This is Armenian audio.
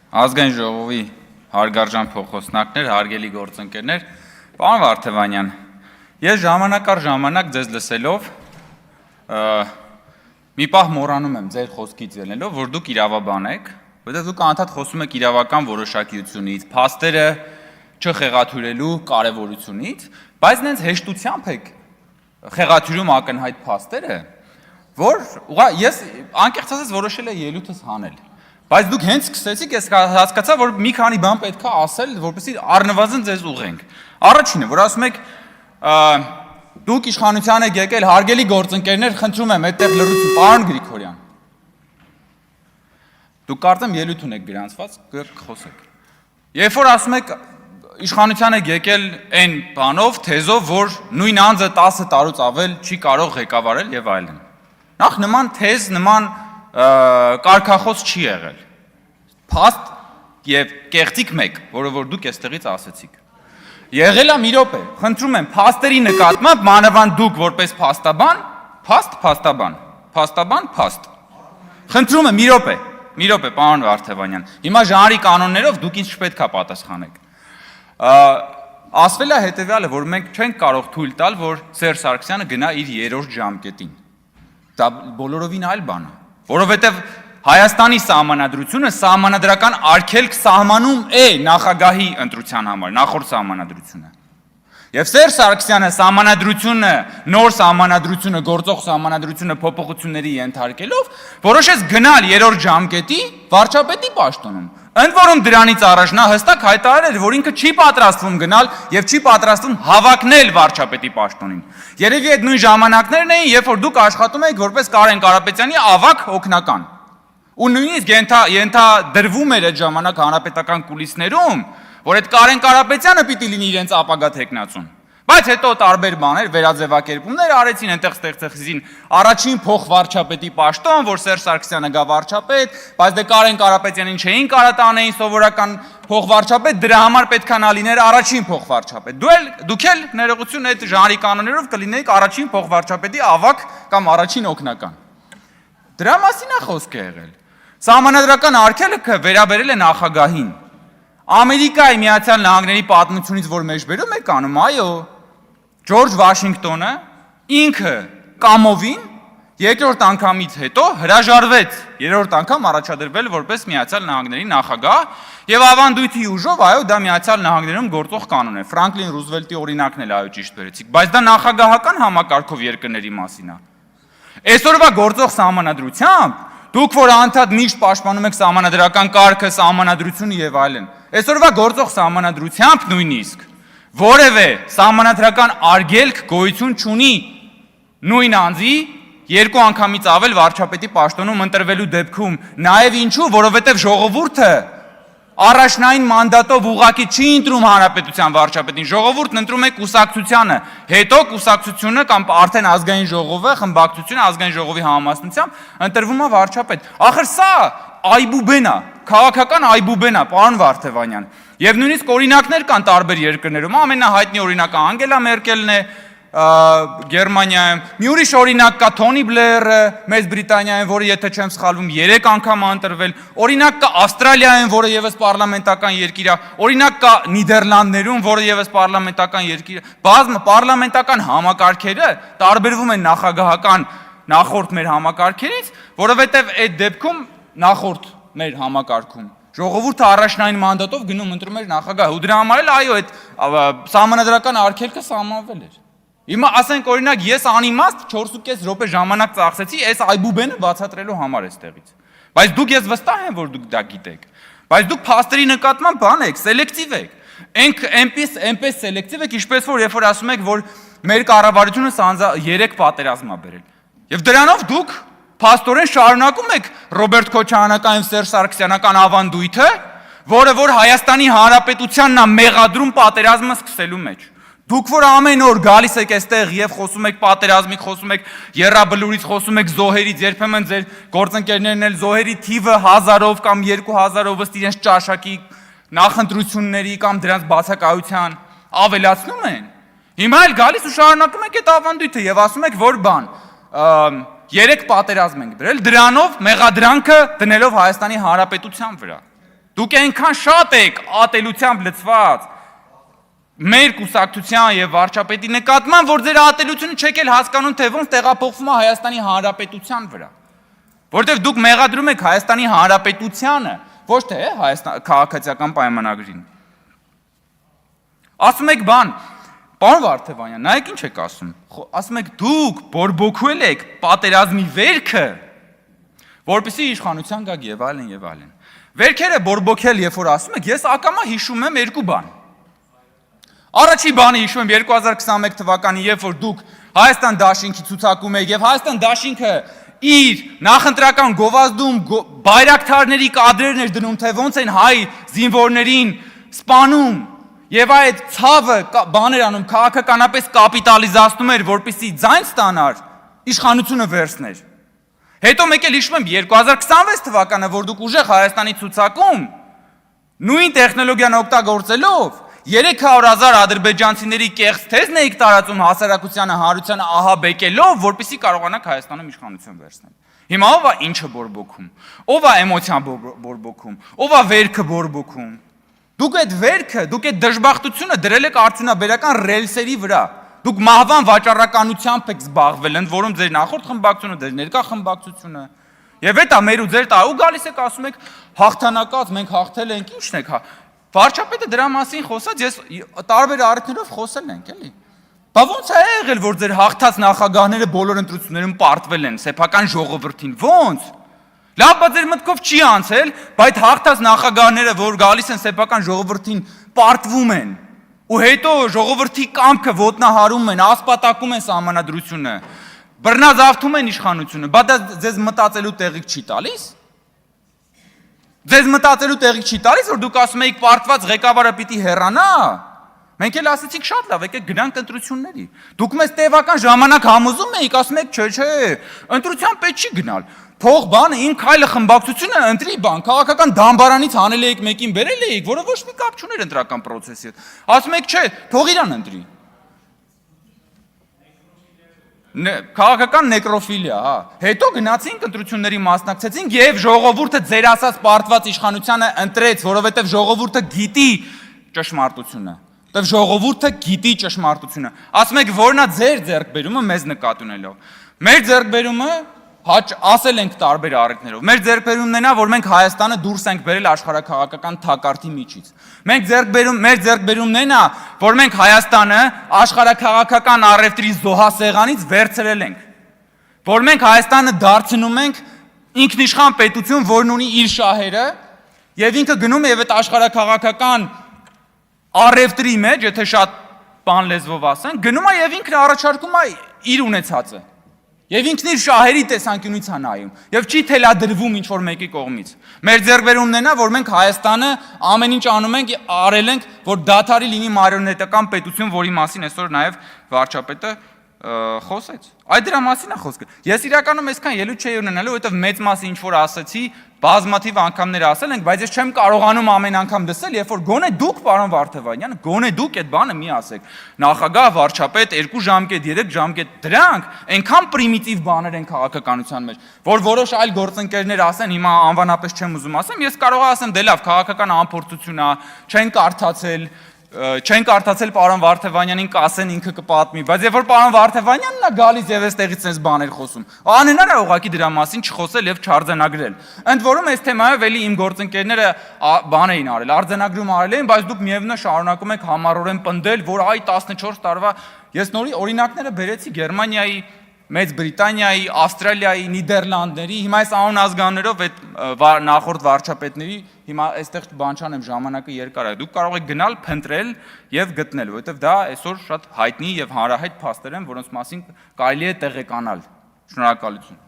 Ազգային ժողովի հարգարժան փոխոսնակներ, հարգելի գործընկերներ, պարոն Վարդևանյան, ես ժամանակ առ ժամանակ ձեզ լսելով մի պահ մոռանում եմ ձեր խոսքից ելնելով, որ դուք իրավաբան եք, որտեղ դուք անդադ խոսում եք իրավական որոշակիությունից, փաստերը չխեղաթյուրելու կարևորությունից, բայց նենց հեշտությամբ եք խեղաթյուրում ակնհայտ փաստերը, որ ես անկեղծ ասած որոշել եմ ելույթս հանել։ Բայց դուք հենց սկսեցիք, ես հասկացա, որ մի քանի բան պետք է ասել, որպեսզի առնվազն ձեզ ուղենք։ Առաջինը, որ ասում եք, դուք իշխանության եք եկել, հարգելի գործընկերներ, խնդրում եմ, այդտեղ լռություն, պարոն Գրիգորյան։ Դուք կարծեմ ելույթ ունեք գրանցված, խոսեք։ Երբ որ ասում եք իշխանության եք եկել այն բանով, թեզով, որ նույն անձը 10 տարուց ավել չի կարող ղեկավարել եւ այլն։ Նախ նման թեզ, նման կարգախոս չի եղել։ Փաստ եւ կեղծիք մեկ, որը որ դուք այստեղից ասեցիք։ Եղել է մի րոպե, խնդրում եմ, փաստերի նկատմամբ մանավանդ դուք որպես փաստաբան, փաստաբան, փաստ։ Խնդրում եմ, մի րոպե, պարոն Վարդևանյան։ Հիմա ժանրի կանոններով դուք ինձ չպետք է պատասխանեք։ Ասվել է հետեւյալը, որ մենք չենք կարող թույլ տալ, որ Սերժ Սարգսյանը գնա իր երրորդ ժամկետին։ Դա բոլորովին այլ բան է, որովհետև Հայաստանի սահմանադրությունը սահմանադրական արգելք սահմանում է նախագահի ընտրության համար, նախորդ սահմանադրությունը։ Եվ Սերժ Սարգսյանը սահմանադրությունը, նոր սահմանադրությունը, գործող սահմանադրությունը փոփոխությունների ենթարկելով, որոշեց գնալ երրորդ ժամկետի վարչապետի պաշտոնում։ Ընդ որում դրանից առաջ նա հստակ հայտարարել էր, որ ինքը չի պատրաստվում գնալ եւ չի պատրաստվում հավակնել վարչապետի պաշտոնին։ Երևի այդ նույն ժամանակներն էին, երբ որ դուք աշխատում եք որպես Կարեն Կարապետյանի ավակ օգնական։ Ու նույնիսկ ենթադրվում էր այդ ժամանակ հանրապետական կուլիսներում, որ այդ Կարեն Կարապետյանը պիտի լինի իրենց ապագա թեկնածուն։ Բայց հետո տարբեր բաներ, վերաձևակերպումներ արեցին, այնտեղ ստեղծեցին առաջին փոխվարչապետի պաշտոն, որ Սերժ Սարգսյանը գա վարչապետ, բայց դե Կարեն Կարապետյանին չէին կարա տանեին սովորական փոխվարչապետ, դրա համար պետք է նա լիներ առաջին փոխվարչապետ։ Դուք էլ ներողություն այդ ժանրի կանոններով կլինեիք առաջին փոխվարչապետի ավակ կամ առաջին օգնական։ Դրա մասին է խոսքը եղել։ Սահմանադրական արգելքը վերաբերել է նախագահին։ Ամերիկայի Միացյալ Նահանգների պատմությունից որ մեջբերում եք անում, այո, Ջորջ Վաշինգտոնը ինքը կամովին երկրորդ անգամից հետո հրաժարվեց երրորդ անգամ առաջադրվել որպես Միացյալ Նահանգների նախագահ եւ ավանդույթի ուժով, այո, դա Միացյալ Նահանգներում գործող կանոն է։ Ֆրանկլին Ռուզվելտի օրինակն էլ այո ճիշտ վերեցիք, բայց դա նախագահական համակարգով երկրների մասին է։ Այսօրվա գործող սահմանադրությամբ դուք որ անդադ միշտ պաշտպանում եք սահմանադրական կարգը, սահմանադրությունը եւ այլն։ Այսօրվա գործող սահմանադրությամբ նույնիսկ որևէ սահմանադրական արգելք գոյություն չունի նույն անձի երկու անգամից ավել վարչապետի պաշտոնում ընտրվելու դեպքում, նաեւ ինչու, որովհետեւ ժողովուրդը առաջնային մանդատով ուղղակի չի ընտրում հանրապետության վարչապետին, ժողովուրդն ընտրում է կուսակցությանը, հետո կուսակցությունը կամ արդեն ազգային ժողովը, խմբակցությունը ազգային ժողովի համամասնությամբ ընտրվում է վարչապետ։ Ախր սա այբուբեն է, քաղաքական այբուբեն է, պարոն Վարդևանյան։ Եվ նույնիսկ օրինակներ կան տարբեր երկրներում, ամենահայտնի օրինակը Անգելա Մերկելն է Գերմանիայում, մի ուրիշ օրինակ կա Թոնի Բլերը Մեծ Բրիտանիայում, որը եթե չեմ սխալվում 3 անգամ է ընտրվել, օրինակ կա Ավստրալիայում, որը եւս պարլամենտական երկիր է, օրինակ կա Նիդերլանդներում, որը եւս պարլամենտական երկիր է։ Բազմը պարլամենտական համակարգերը տարբերվում են նախագահական նախորդ մեր համակարգերից, որովհետեւ այդ դեպքում նախորդ մեր համակարգում ժողովուրդը առաջնային մանդատով գնում ընտրում էր նախագահ, ու դրա համար էլ այո այդ սահմանադրական արգելքը սահմանվել էր։ Հիմա ասենք օրինակ ես անիմաստ 4.5 րոպե ժամանակ ծախսեցի այս այբուբենը բացատրելու համար էստեղից։ Բայց դուք ես վստահ եմ, որ դուք դա գիտեք։ Բայց դուք փաստերի նկատմամբ բան եք, սելեկտիվ եք։ Այնպես սելեկտիվ եք, ինչպես որ երբ որ ասում եք, որ մեր կառավարությունը 3 պատերազմ է բերել։ Եվ դրանով դուք փաստորեն շարունակում եք Ռոբերտ Քոչարյանական եւ Սերժ Սարգսյանական ավանդույթը, որը որ Հայաստանի Հանրապետությանն է մեղադրում պատերազմը սկսելու մեջ։ Դուք որ ամեն օր գալիս եք այստեղ եւ խոսում եք պատերազմից, խոսում եք եռաբլուրից, խոսում եք զոհերից, երբեմն ձեր գործընկերներն էլ զոհերի թիվը 1000-ով կամ 2000-ով ըստ իրենց ճաշակի նախընտրությունների կամ դրանց բացակայության ավելացնում են։ Հիմա էլ գալիս ու շարունակում եք այդ ավանդույթը եւ ասում եք, որ բան 3 պատերազմ ենք դրել, դրանով մեղադրանքը դնելով Հայաստանի Հանրապետության վրա։ Դուք այնքան շատ եք ատելությամբ լցված մեր կուսակցության եւ վարչապետի նկատմամբ, որ ձեր ատելությունը չեք էլ հասկանում, թե ոնց տեղափոխվում է Հայաստանի Հանրապետության վրա։ Որտեւ դուք մեղադրում եք Հայաստանի Հանրապետությանը, ոչ թե Հայաստան քաղաքացիական պայմանագրին։ Ասում եք բան, պարոն Վարդևանյան, նայեք ինչ եք ասում։ Ասում եք դուք բորբոքվել եք պատերազմի վերքը, որպեսզի իշխանության գաք եւ այլն եւ այլն։ Վերքերը բորբոքել, երբ որ ասում եք, ես ակամա հիշում եմ երկու բան։ Առաջի բանը հիշում եմ 2021 թվականին, երբ որ դուք Հայաստան դաշինքի ցուցակում եք եւ Հայաստան դաշինքը իր նախընտրական գովազդում բայրակթարների կադրերն էր դնում, թե ոնց են հայ զինվորներին սպանում եւ այդ ցավը բաներ անում, քաղաքականապես կապիտալիզացնում էր, որպեսզի ձայն ստանար, իշխանությունը վերցներ։ Հետո մեկ էլ հիշում եմ 2026 թվականը, որ դուք ուժեղ Հայաստանի ցուցակում նույն տեխնոլոգիան օգտագործելով 300,000 ադրբեջանցիների կեղծ թեզն էիք տարածում հասարակությանը, հանրությանը ահաբեկելով, որպեսզի կարողանաք Հայաստանում իշխանություն վերցնել։ Հիմա ով է ինչը բորբոքում, ով է էմոցիան բորբոքում, ով է վերքը բորբոքում։ Դուք այդ վերքը, դուք այդ դժբախտությունը դրել եք արդյունաբերական ռելսերի վրա։ Դուք մահվան վաճառականությամբ եք զբաղվել, ընդ որում ձեր նախորդ խմբակցությունը, ձեր ներկա խմբակցությունը։ Եվ դա մեր ու ձեր ու գալիս եք ասում եք հաղթանակած, մենք հաղթել ենք, ի՞նչն եք։ Վարչապետը դրա մասին խոսած, ես տարբեր առիթներով խոսել ենք, էլի։ Բա ոնց է եղել, որ ձեր հաղթած նախագահները բոլոր ընտրություններում պարտվել են սեփական ժողովրդին, ոնց։ Լավ, բայց ձեր մտքով չի անցել, բայց հաղթած նախագահները, որ գալիս են սեփական ժողովրդին, պարտվում են։ Ու հետո ժողովրդի կամքը ոտնահարում են, ասպատակում են սահմանադրությունը, բռնազավթում են իշխանությունը, բա դա ձեզ մտածելու տեղիք չի տալիս։ Ձեզ մտածելու տեղիք չի տալիս, որ դուք ասում եք պարտված ղեկավարը պիտի հեռանա։ Մենք էլ ասեցինք շատ լավ, եկեք գնանք ընտրությունների։ Դուք մեզ տևական ժամանակ համոզում եք, ասում եք, չէ, ընտրության պետք չի գնալ։ Փող բանը ին քայլը խմբակցությունը ընտրի բան, քաղաքական դամբարանից հանել եք մեկին բերել եք, որը ոչ մի կապ չուներ ընտրական process-ի հետ։ Ասում եք, չէ, թող իրան ընտրի։ Քաղաքական նեկրոֆիլիա, հա։ Հետո գնացինք ընտրությունների մասնակցեցինք եւ ժողովուրդը ձեր ասած պարտված իշխանությանը ընտրեց, որովհետեւ ժողովուրդը գիտի ճշմարտությունը։ Որովհետեւ ժողովուրդը գիտի ճշմարտությունը։ Ասում եք, որն է ձեր ձեռքբերումը մեզ նկատի ունելով։ Մեր ձեռքբերումը ասել ենք տարբեր առիթներով։ Մեր ձեռքբերումն է նա, որ մենք Հայաստանը դուրս ենք բերել աշխարհաքաղաքական թակարդի միջից։ Մեր ձեռքբերումն է նա, որ մենք Հայաստանը աշխարհաքաղաքական առևտրի զոհասեղանից վերցրել ենք։ Որ մենք Հայաստանը դարձնում ենք ինքնիշխան պետություն, որն ունի իր շահերը, եւ ինքը գնում է եւ այդ աշխարհաքաղաքական առևտրի մեջ, եթե շատ բան լեզվով ասեն, գնում է եւ ինքն առաջարկում է իր ունեցածը։ Եվ ինքն իր շահերի տեսանկյունից է նայում եւ չի թելադրվում ինչ որ մեկի կողմից։ Մեր ձեռքբերումն է նա, որ մենք Հայաստանը ամեն ինչ անում ենք, արել ենք, որ դադարի լինի մարիոնետական պետություն, որի մասին այսօր նաեւ վարչապետը խոսեց։ Այդ դրա մասին է խոսքը։ Ես իրականում այսքան ելույթ չէի ունենալու, որովհետեւ մեծ մասը ինչ որ ասացի, բազմաթիվ անգամներ ասել ենք, բայց ես չեմ կարողանում ամեն անգամ լսել, երբ որ գոնե դուք, պարոն Վարդևանյան, գոնե դուք այդ բանը մի ասեք։ Նախագահ, վարչապետ, 2 ժամկետ, 3 ժամկետ, դրանք այնքան պրիմիտիվ բաներ են քաղաքականության մեջ, որ որոշ այլ գործընկերներ ասեն, հիմա անվանապես չեմ ուզում ասեմ, ես կարող եմ ասեմ, դե լավ, քաղաքական անփորձություն է, չեն կարդացել պարոն Վարդևանյանին կասեն ինքը կպատմի, բայց երբ որ պարոն Վարդևանյանն է գալիս եւ այստեղից sense բաներ խոսում, անհնար է ուղղակի դրա մասին չխոսել եւ չարձանագրել։ Ընդ որում այս թեմայով էլի իմ գործընկերները բան էին արել, արձանագրում արել էին, բայց դուք միևնույն շարունակում եք համառորեն պնդել, որ այ 14 տարվա ես նորի օրինակները բերեցի Գերմանիայի, Մեծ Բրիտանիայի, Ավստրալիայի, Նիդերլանդների, հիմա այս անուն ազգաններով այդ նախորդ վարչապետների, հիմա այստեղ բան չանեմ, ժամանակը երկար է։ Դուք կարող եք գնալ, փնտրել եւ գտնել, որովհետեւ դա այսօր շատ հայտնի եւ հանրահայտ փաստեր են, որոնց մասին կարելի է տեղեկանալ։ Շնորհակալություն։